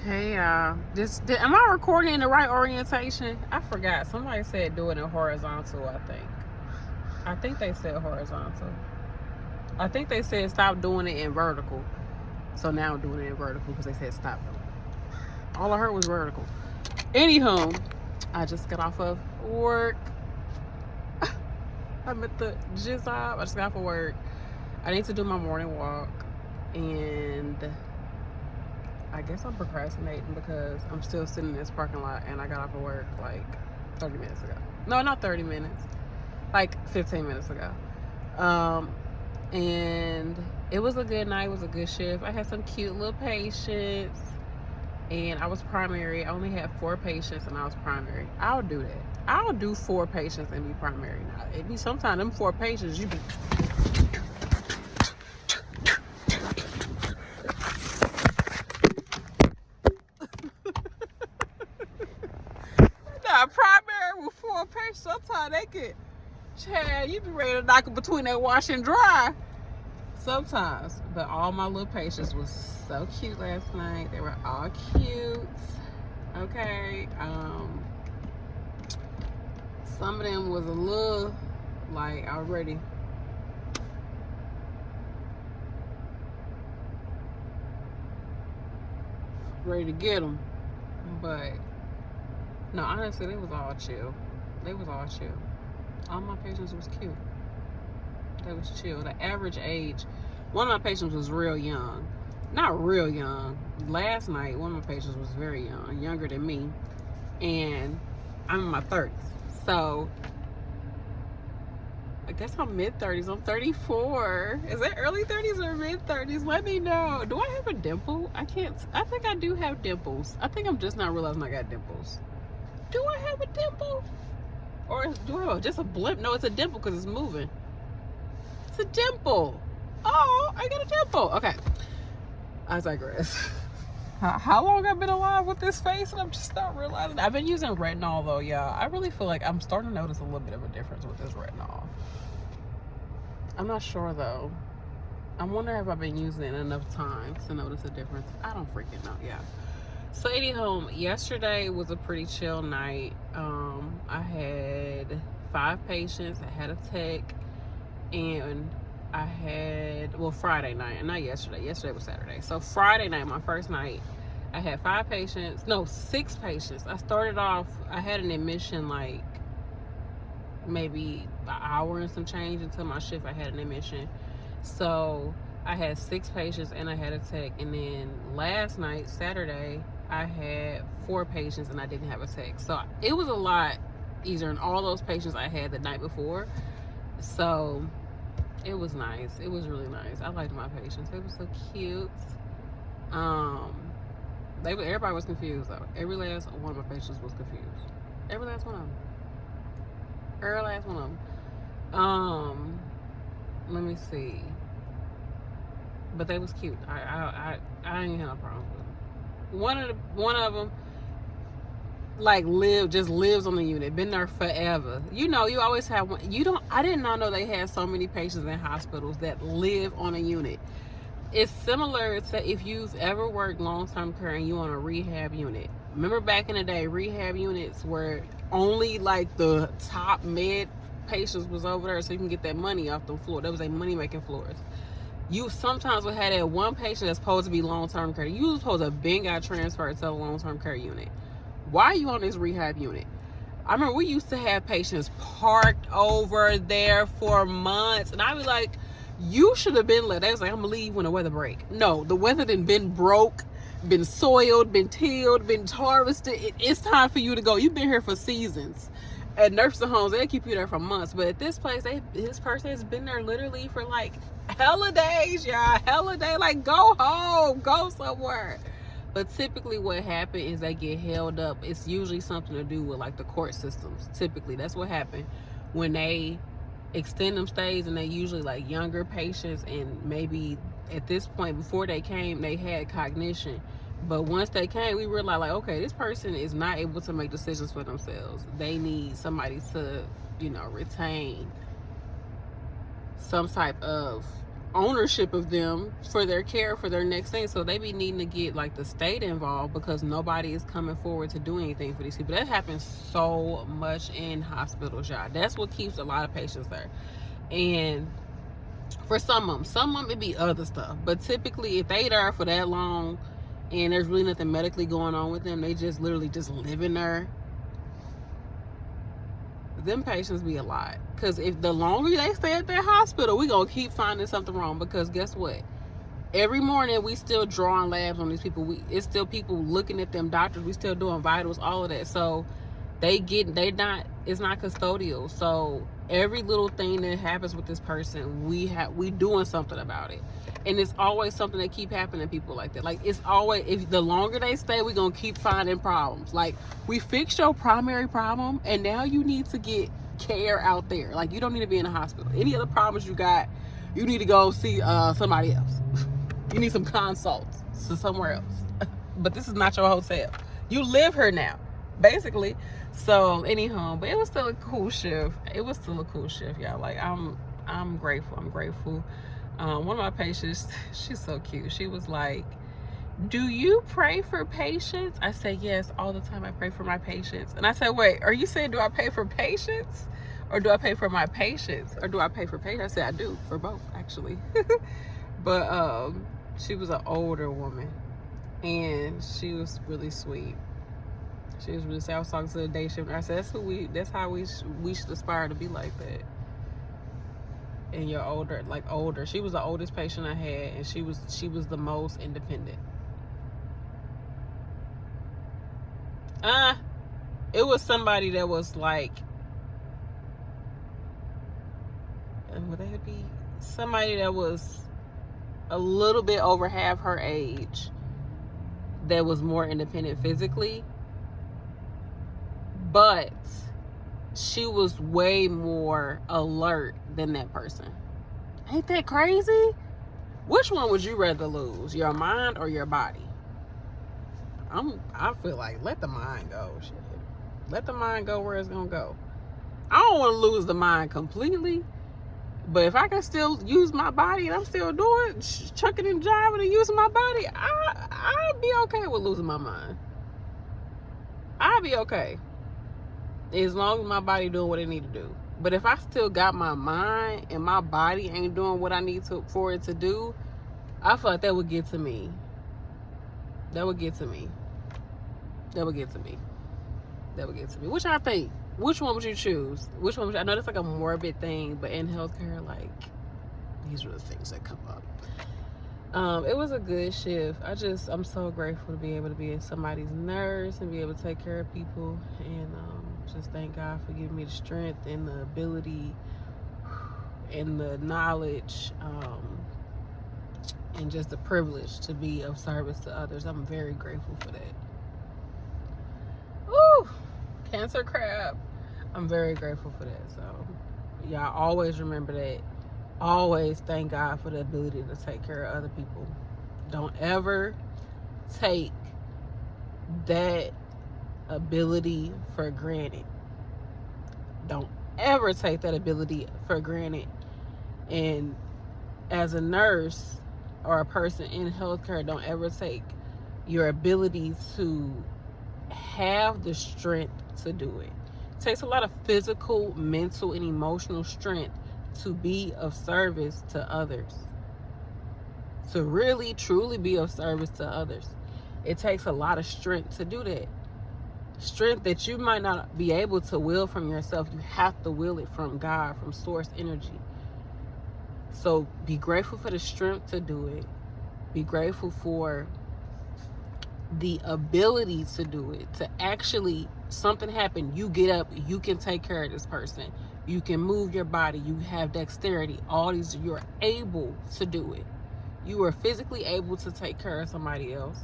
Hey, am I recording in the right orientation? I forgot. Somebody said do it in horizontal, I think they said horizontal. I think they said stop doing it in vertical. So now I'm doing it in vertical because they said stop doing it. All I heard was vertical. Anywho, I just got off of work. I'm at the job. I just got off of work. I need to do my morning walk. And I guess I'm procrastinating because I'm still sitting in this parking lot and I got off of work like 30 minutes ago. No, not 30 minutes. Like 15 minutes ago. And it was a good night. It was a good shift. I had some cute little patients. And I was primary. I only had 4 patients and I was primary. I'll do that. I'll do 4 patients and be primary. Now, it be sometimes them 4 patients, you be... primary with 4 patients, sometimes they could, Chad, you be ready to knock it between that wash and dry. Sometimes. But all my little patients was so cute last night. They were all cute. Okay. Some of them was a little like already. Ready to get them. But no, honestly, they was all chill. They was all chill. All my patients was cute. They was chill. The average age, one of my patients was real young. Not real young. Last night, one of my patients was very young, younger than me. And I'm in my 30s. So, I guess I'm mid-30s. I'm 34. Is that early 30s or mid-30s? Let me know. Do I have a dimple? I think I do have dimples. I think I'm just not realizing I got dimples. Do I have a dimple? Or do I have just a blimp? No, it's a dimple because it's moving. It's a dimple. Oh, I got a dimple. Okay. I digress. How long I've been alive with this face and I'm just not realizing. I've been using retinol though, y'all. I really feel like I'm starting to notice a little bit of a difference with this retinol. I'm not sure though. I'm wondering if I've been using it enough times to notice a difference. I don't freaking know, yeah. So anyhow, yesterday was a pretty chill night. I had 5 patients. I had a tech, and I had, well, Friday night, and not yesterday. Yesterday was Saturday. So Friday night, my first night, I had 5 patients. No, 6 patients. I started off, I had an admission like maybe an hour and some change until my shift. I had an admission. So I had 6 patients and I had a tech. And then last night, Saturday, I had 4 patients and I didn't have a tech. So it was a lot easier than all those patients I had the night before. So it was nice. It was really nice. I liked my patients. They were so cute. Everybody was confused though. Every last one of my patients was confused. Every last one of them. Every last one of them. Let me see. But they was cute. I ain't had no problem with them. One of them like just lives on the unit, been there forever. You know, you always have one. I did not know they had so many patients in hospitals that live on a unit. It's similar to if you've ever worked long-term care and you on a rehab unit. Remember back in the day, rehab units were only like the top med patients was over there so you can get that money off the floor. That was a money-making floors. You sometimes would have that one patient that's supposed to be long-term care. You was supposed to have been got transferred to a long-term care unit. Why are you on this rehab unit? I remember we used to have patients parked over there for months. And I'd be like, you should have been let. They was like, I'm going to leave when the weather break. No, the weather done been broke, been soiled, been tilled, been harvested. It's time for you to go. You've been here for seasons. At nursing homes, they keep you there for months. But at this place, this person has been there literally for like hella days, y'all. Hella day. Like, go home. Go somewhere. But typically what happens is they get held up. It's usually something to do with like the court systems. Typically, that's what happened when they extend them stays, and they usually like younger patients, and maybe at this point before they came, they had cognition. But once they came, we realized like, okay, this person is not able to make decisions for themselves. They need somebody to, retain some type of ownership of them for their care for their next thing. So they be needing to get like the state involved because nobody is coming forward to do anything for these people. That happens so much in hospitals, y'all. That's what keeps a lot of patients there. And for some of them it be other stuff, but typically if they there for that long and there's really nothing medically going on with them, they just literally just living there, them patients be a lot. Because if the longer they stay at that hospital, we gonna keep finding something wrong. Because guess what? Every morning we still drawing labs on these people. It's still people looking at them doctors. We still doing vitals, all of that. So it's not custodial. So every little thing that happens with this person, we doing something about it. And it's always something that keep happening to people like that. Like, it's always, if the longer they stay, we're gonna keep finding problems. Like, we fixed your primary problem and now you need to get care out there. Like, you don't need to be in a hospital. Any other problems you got, you need to go see somebody else. You need some consults to somewhere else. But this is not your hotel. You live here now, basically. So anyhow, but it was still a cool shift. Y'all. Like, I'm grateful. One of my patients, she's so cute. She was like, "Do you pray for patients?" I said, "Yes, all the time I pray for my patients." And I said, "Wait, are you saying do I pay for patients? Or do I pay for my patients? Or do I pay for patients?" I said, "I do, for both, actually." But she was an older woman. And she was really sweet. She was really sweet. I was talking to the day shift. I said, that's how we should aspire to be like that. And you're older. She was the oldest patient I had, and she was the most independent. It was somebody that was like, would that be somebody that was a little bit over half her age, that was more independent physically, but she was way more alert than that person. Ain't that crazy? Which one would you rather lose, your mind or your body? I feel like let the mind go. Shit. Let the mind go where it's gonna go. I don't want to lose the mind completely, but if I can still use my body and I'm still doing chucking and jiving and using my body, I'd be okay with losing my mind. I'd be okay as long as my body doing what it need to do. But if I still got my mind and my body ain't doing what I need for it to do, I feel like that would get to me. Which I think. Which one would you choose? I know that's like a morbid thing, but in healthcare, like, these are the things that come up. It was a good shift. I'm so grateful to be able to be somebody's nurse and be able to take care of people, and just thank God for giving me the strength and the ability and the knowledge, and just the privilege to be of service to others. I'm very grateful for that. Woo! Cancer crab. I'm very grateful for that. So y'all always remember that. Always thank God for the ability to take care of other people. Don't ever take that ability for granted. Don't ever take that ability for granted. And as a nurse or a person in healthcare, don't ever take your ability to have the strength to do it. It takes a lot of physical, mental, and emotional strength to be of service to others. To really, truly be of service to others. It takes a lot of strength to do that. Strength that you might not be able to will from yourself. You have to will it from God, from source energy. So be grateful for the strength to do it. Be grateful for the ability to do it. To actually, something happened, you get up, you can take care of this person. You can move your body. You have dexterity. All these, you're able to do it. You are physically able to take care of somebody else.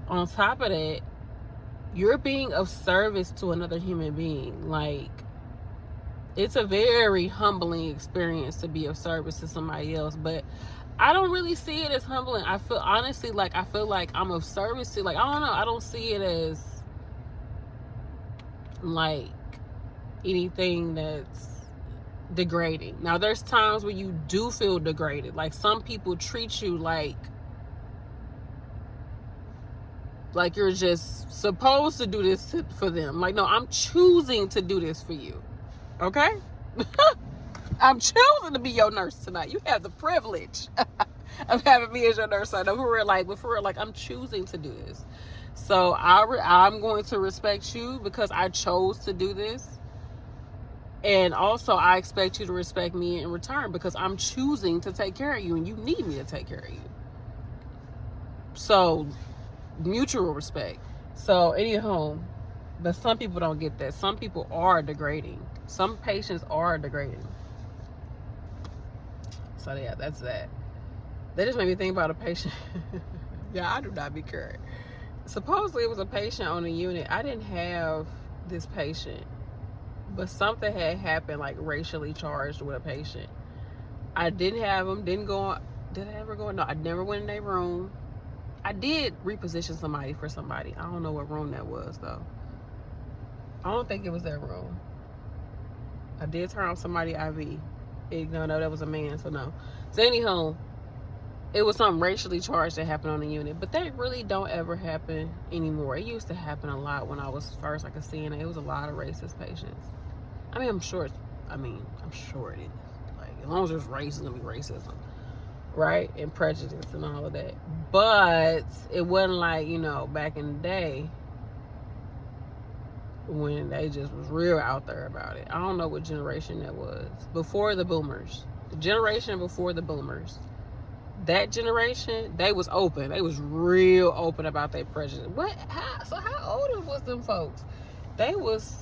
On top of that, you're being of service to another human being. Like, it's a very humbling experience to be of service to somebody else, but I don't really see it as humbling. I feel like I'm of service to, like, I don't know, I don't see it as like anything that's degrading. Now, there's times where you do feel degraded. Like, some people treat you like you're just supposed to do this for them. Like, no, I'm choosing to do this for you. Okay? I'm choosing to be your nurse tonight. You have the privilege of having me as your nurse. I know for real, like, I'm choosing to do this. So I'm going to respect you because I chose to do this. And also, I expect you to respect me in return because I'm choosing to take care of you and you need me to take care of you. So, mutual respect. So, anyhow, but some people don't get that. Some people are degrading. Some patients are degrading. So, yeah, that's that. That just made me think about a patient. Yeah, I do not be cured. Supposedly, it was a patient on the unit. I didn't have this patient, but something had happened, like racially charged with a patient. I didn't have them. Didn't go on. Did I ever go? No, I never went in their room. I did reposition somebody for somebody. I don't know what room that was, though. I don't think it was their room. I did turn on somebody IV. No, that was a man, so no. So anyhow, it was something racially charged that happened on the unit. But that really don't ever happen anymore. It used to happen a lot when I was first like a CNA. It was a lot of racist patients. I mean, I'm sure it is. Like, as long as there's race, it's going to be racism. Right? And prejudice and all of that. But it wasn't like, back in the day when they just was real out there about it. I don't know what generation that was. Before the boomers. The generation before the boomers. That generation, they was open. They was real open about their prejudice. How old was them folks? They was,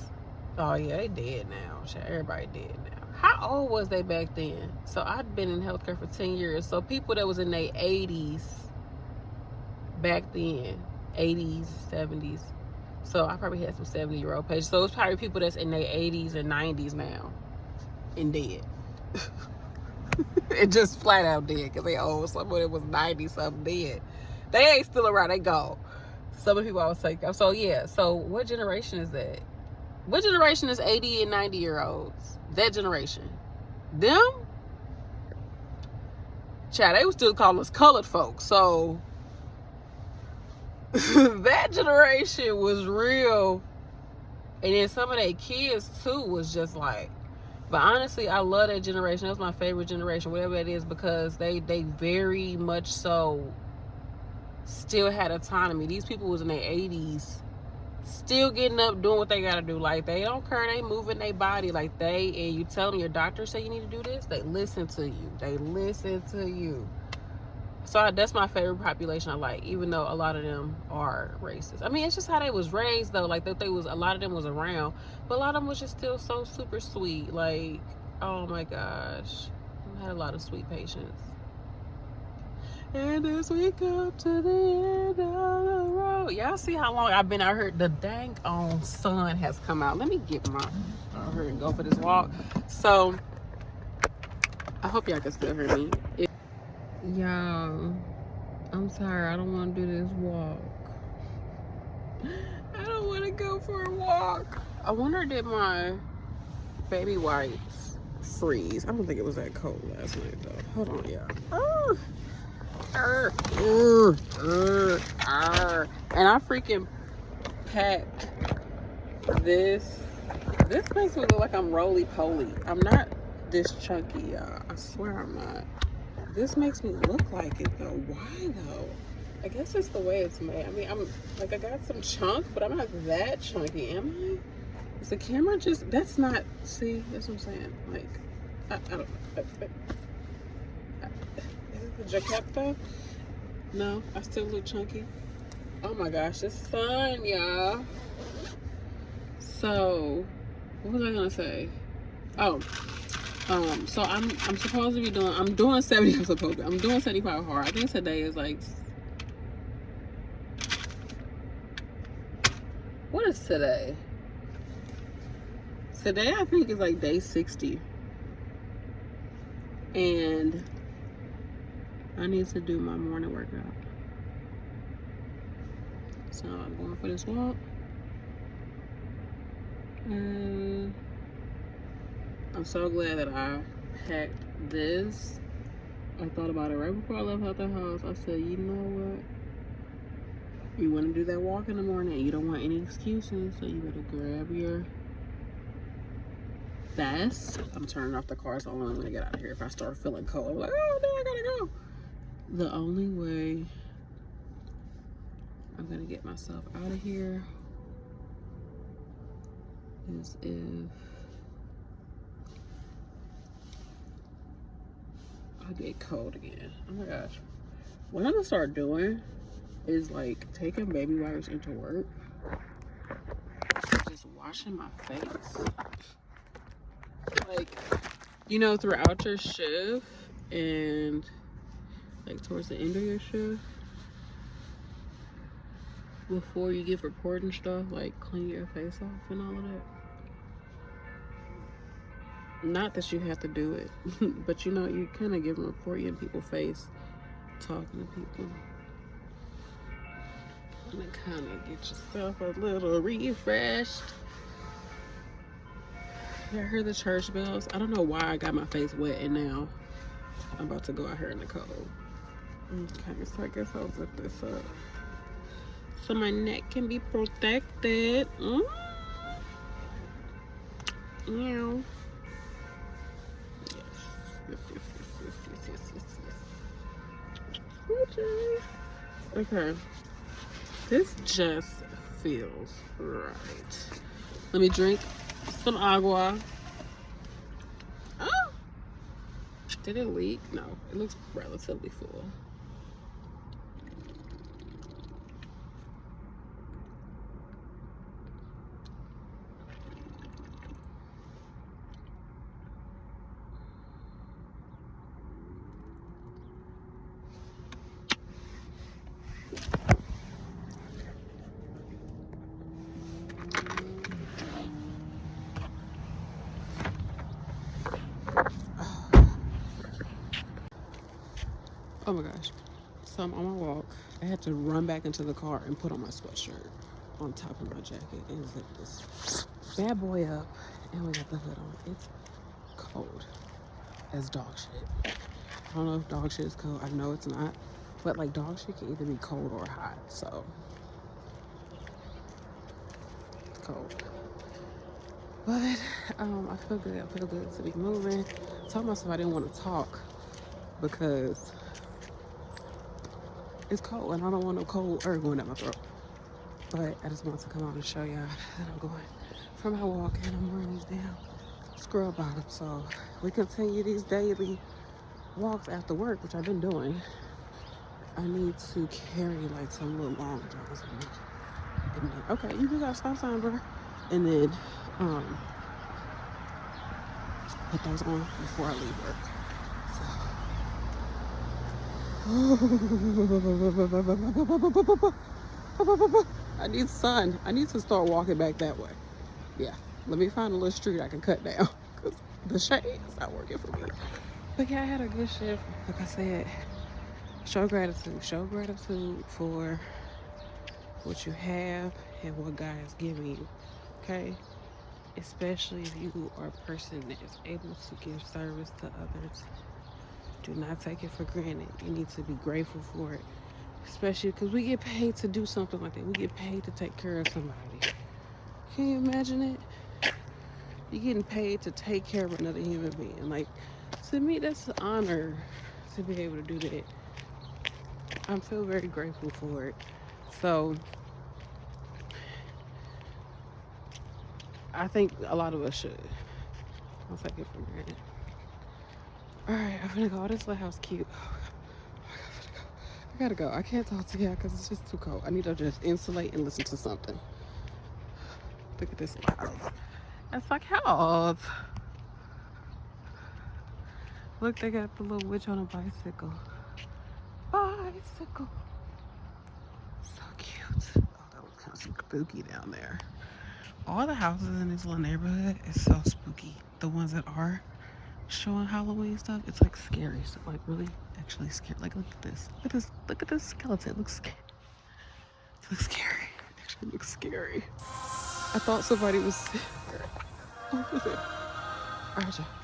oh yeah, they dead now. Everybody dead now. How old was they back then? So I'd been in healthcare for 10 years. So people that was in their 80s back then, 80s, 70s. So I probably had some 70-year-old patients. So it's probably people that's in their 80s and 90s now and dead. It just flat out dead because they old. Someone that was 90-something dead. They ain't still around. They gone. Some of the people I was taking. So yeah. So what generation is that? What generation is 80 and 90-year-olds? That generation. Them? Child, they would still call us colored folks. So that generation was real. And then some of their kids too was just like, but honestly, I love that generation. That's my favorite generation, whatever it is, because they very much so still had autonomy. These people was in their 80s, still getting up, doing what they gotta do. Like, they don't care. They moving their body. Like, and you tell them your doctor say you need to do this, they listen to you. They listen to you. So that's my favorite population I like, even though a lot of them are racist. I mean, it's just how they was raised, though. Like, a lot of them was around, but a lot of them was just still so super sweet. Like, oh my gosh, I had a lot of sweet patients. And as we come to the end of the road, y'all see how long I've been out here? The dang on sun has come out. Let me get my out here and go for this walk. So I hope y'all can still hear me. Y'all, I'm tired. I don't want to do this walk. I don't want to go for a walk. I wonder, did my baby wipes freeze? I don't think it was that cold last night, though. Hold on, y'all. And I freaking packed this. This makes me look like I'm roly-poly. I'm not this chunky, y'all. I swear I'm not. This makes me look like it, though. Why, though? I guess it's the way it's made. I mean, I got some chunk, but I'm not that chunky, am I? Is the camera just, that's not, see, that's what I'm saying. Like, I don't know. Is it the jacket, though? No, I still look chunky. Oh my gosh, the sun, y'all. So, what was I gonna say? Oh. So I'm supposed to be doing, I'm doing 75 hard. I think today is like, what is today? Today I think is like day 60. And I need to do my morning workout. So I'm going for this walk. I'm so glad that I packed this. I thought about it right before I left out the house. I said, you know what? You want to do that walk in the morning. You don't want any excuses, so you better grab your vest. I'm turning off the car, so I'm only going to get out of here if I start feeling cold. I'm like, oh no, I gotta go. The only way I'm going to get myself out of here is if I get cold again. Oh my gosh. What I'm going to start doing is like taking baby wipes into work, just washing my face, like, you know, throughout your shift and like towards the end of your shift, before you get reporting stuff, like clean your face off and all of that. Not that you have to do it, but you know, you kind of give a report in people's face, talking to people. And kind of get yourself a little refreshed. Yeah, I heard the church bells. I don't know why I got my face wet, and now I'm about to go out here in the cold. Okay, so I guess I'll zip this up so my neck can be protected. Meow. Yes. Okay. This just feels right. Let me drink some agua. Oh! Did it leak? No, it looks relatively full. Oh my gosh. So I'm on my walk. I had to run back into the car and put on my sweatshirt on top of my jacket and zip this bad boy up. And we got the hood on. It's cold as dog shit. I don't know if dog shit is cold. I know it's not. But like, dog shit can either be cold or hot. So it's cold. But I feel good. I feel good to be moving. I told myself I didn't want to talk because it's cold and I don't want no cold air going down my throat. But I just want to come out and show y'all that I'm going for my walk and I'm wearing these damn scrub bottoms. So we continue these daily walks after work, which I've been doing. I need to carry like some little long johns with me. And then, okay, you just got a stop sign, bro. And then put those on before I leave work. I need sun. I need to start walking back that way. Yeah, let me find a little street I can cut down because the shade is not working for me. But yeah, I had a good shift. Like I said, show gratitude. Show gratitude for what you have and what God is giving you. Okay? Especially if you are a person that is able to give service to others. Do not take it for granted. You need to be grateful for it. Especially because we get paid to do something like that. We get paid to take care of somebody. Can you imagine it? You're getting paid to take care of another human being. Like, to me, that's an honor to be able to do that. I feel very grateful for it. So, I think a lot of us should. Don't take it for granted. Alright, I'm gonna go. This little house cute. Oh my God, I gotta go. I can't talk to you because it's just too cold. I need to just insulate and listen to something. Look at this little house. That's like house. Look, they got the little witch on a bicycle. Bicycle. So cute. Oh, that was kind of spooky down there. All the houses in this little neighborhood is so spooky. The ones that are showing Halloween stuff, it's like scary. So like really actually scary. Like look at this. Look at this skeleton. It looks scary. It looks scary. It actually looks scary. I thought somebody was All right, y'all.